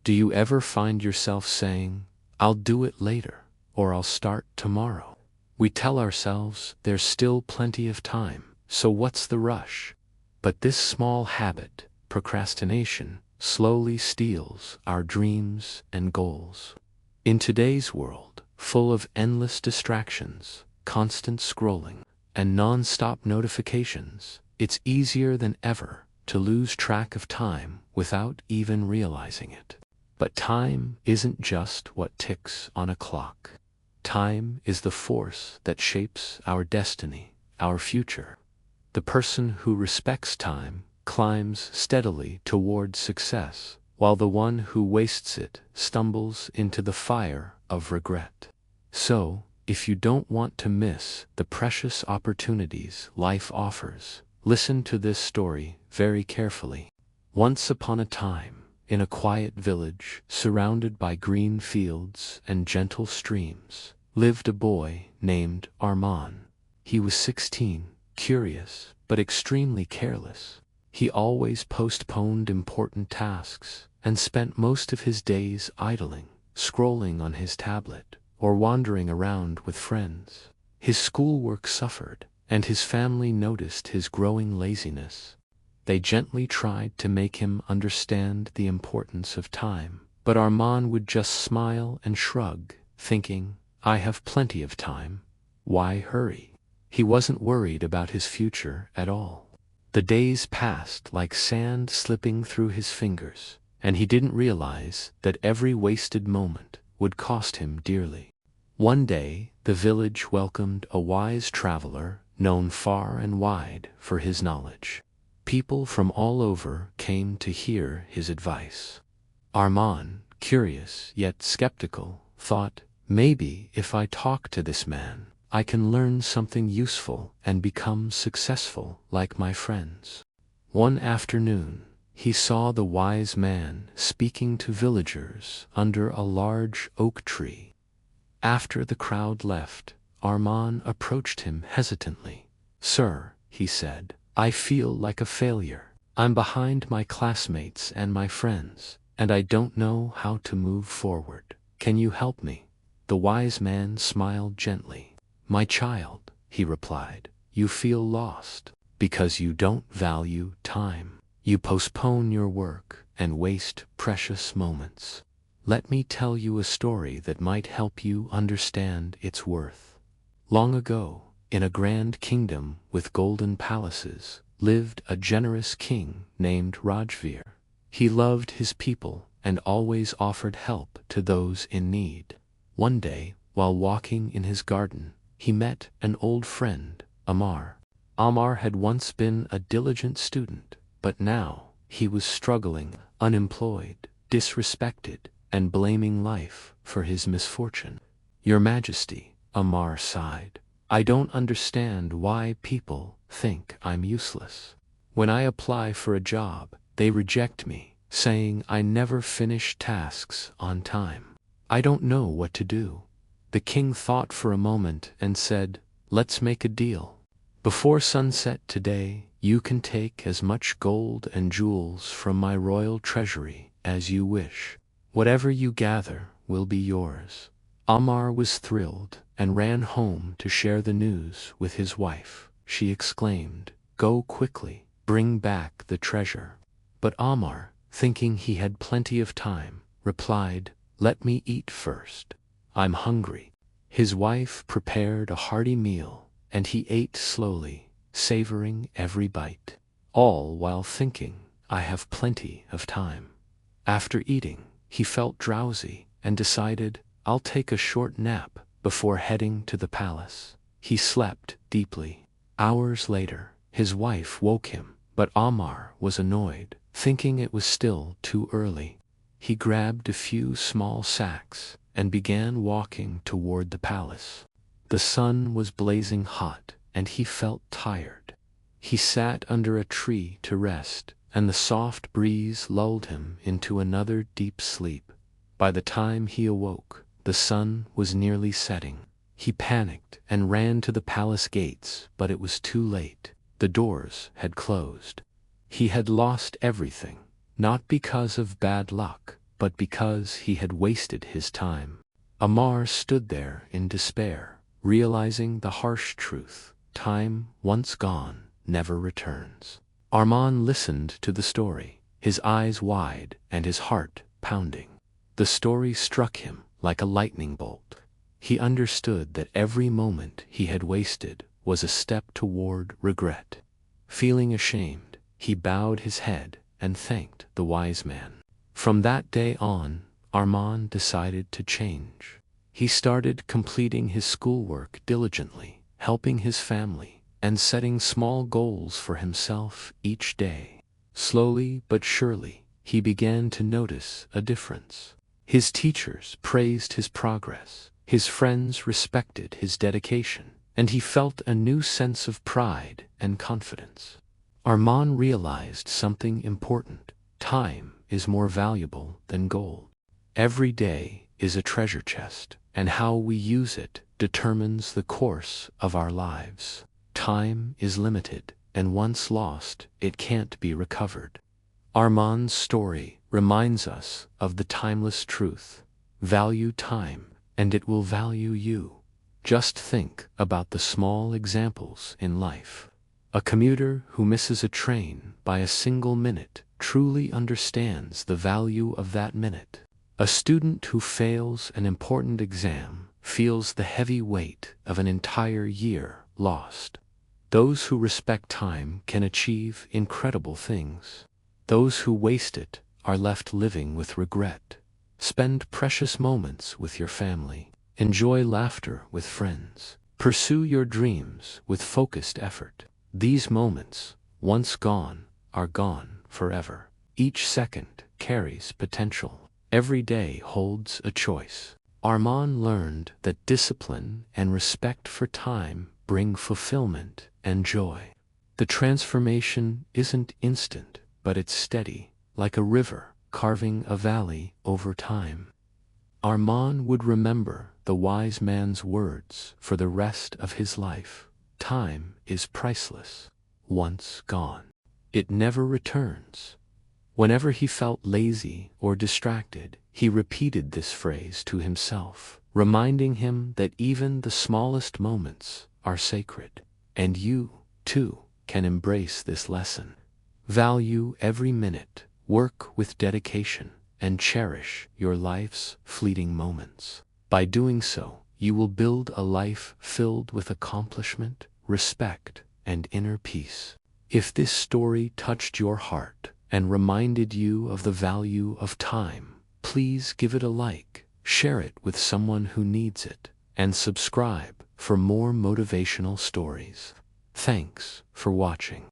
Do you ever find yourself saying, "I'll do it later," or "I'll start tomorrow"? We tell ourselves there's still plenty of time, so what's the rush? But this small habit, procrastination, slowly steals our dreams and goals. In today's world, full of endless distractions, constant scrolling, and non-stop notifications, it's easier than ever to lose track of time without even realizing it. But time isn't just what ticks on a clock. Time is the force that shapes our destiny, our future. The person who respects time climbs steadily toward success, while the one who wastes it stumbles into the fire of regret. So, if you don't want to miss the precious opportunities life offers, listen to this story very carefully. Once upon a time, in a quiet village surrounded by green fields and gentle streams, lived a boy named Armand. He was 16, curious, but extremely careless. He always postponed important tasks and spent most of his days idling, scrolling on his tablet, or wandering around with friends. His schoolwork suffered, and his family noticed his growing laziness. They gently tried to make him understand the importance of time, but Armand would just smile and shrug, thinking, "I have plenty of time. Why hurry?" He wasn't worried about his future at all. The days passed like sand slipping through his fingers, and he didn't realize that every wasted moment would cost him dearly. One day, the village welcomed a wise traveler known far and wide for his knowledge. People from all over came to hear his advice. Armand, curious yet skeptical, thought, "Maybe if I talk to this man, I can learn something useful and become successful like my friends." One afternoon, he saw the wise man speaking to villagers under a large oak tree. After the crowd left, Armand approached him hesitantly. "Sir," he said, "I feel like a failure. I'm behind my classmates and my friends, and I don't know how to move forward. Can you help me?" The wise man smiled gently. "My child," he replied, "you feel lost because you don't value time. You postpone your work and waste precious moments. Let me tell you a story that might help you understand its worth. Long ago, in a grand kingdom with golden palaces, lived a generous king named Rajveer. He loved his people and always offered help to those in need. One day, while walking in his garden, he met an old friend, Amar. Amar had once been a diligent student, but now he was struggling, unemployed, disrespected, and blaming life for his misfortune. "Your Majesty," Amar sighed, "I don't understand why people think I'm useless. When I apply for a job, they reject me, saying I never finish tasks on time. I don't know what to do." The king thought for a moment and said, "Let's make a deal. Before sunset today, you can take as much gold and jewels from my royal treasury as you wish. Whatever you gather will be yours." Amar was thrilled and ran home to share the news with his wife. She exclaimed, "Go quickly, bring back the treasure." But Amar, thinking he had plenty of time, replied, "Let me eat first. I'm hungry." His wife prepared a hearty meal, and he ate slowly, savoring every bite, all while thinking, "I have plenty of time." After eating, he felt drowsy and decided, "I'll take a short nap before heading to the palace." He slept deeply. Hours later, his wife woke him, but Amar was annoyed, thinking it was still too early. He grabbed a few small sacks and began walking toward the palace. The sun was blazing hot, and he felt tired. He sat under a tree to rest, and the soft breeze lulled him into another deep sleep. By the time he awoke, the sun was nearly setting. He panicked and ran to the palace gates, but it was too late. The doors had closed. He had lost everything, not because of bad luck, but because he had wasted his time. Amar stood there in despair, realizing the harsh truth: time, once gone, never returns. Armand listened to the story, his eyes wide and his heart pounding. The story struck him like a lightning bolt. He understood that every moment he had wasted was a step toward regret. Feeling ashamed, he bowed his head and thanked the wise man. From that day on, Armand decided to change. He started completing his schoolwork diligently, helping his family, and setting small goals for himself each day. Slowly but surely, he began to notice a difference. His teachers praised his progress, his friends respected his dedication, and he felt a new sense of pride and confidence. Armand realized something important: time is more valuable than gold. Every day is a treasure chest, and how we use it determines the course of our lives. Time is limited, and once lost, it can't be recovered. Armand's story reminds us of the timeless truth: value time, and it will value you. Just think about the small examples in life. A commuter who misses a train by a single minute truly understands the value of that minute. A student who fails an important exam feels the heavy weight of an entire year lost. Those who respect time can achieve incredible things. Those who waste it are left living with regret. Spend precious moments with your family. Enjoy laughter with friends. Pursue your dreams with focused effort. These moments, once gone, are gone forever. Each second carries potential. Every day holds a choice. Armand learned that discipline and respect for time bring fulfillment and joy. The transformation isn't instant, but it's steady, like a river carving a valley over time. Armand would remember the wise man's words for the rest of his life: time is priceless. Once gone, it never returns. Whenever he felt lazy or distracted, he repeated this phrase to himself, reminding him that even the smallest moments are sacred. And you, too, can embrace this lesson. Value every minute, work with dedication, and cherish your life's fleeting moments. By doing so, you will build a life filled with accomplishment, respect, and inner peace. If this story touched your heart and reminded you of the value of time, please give it a like, share it with someone who needs it, and subscribe for more motivational stories. Thanks for watching.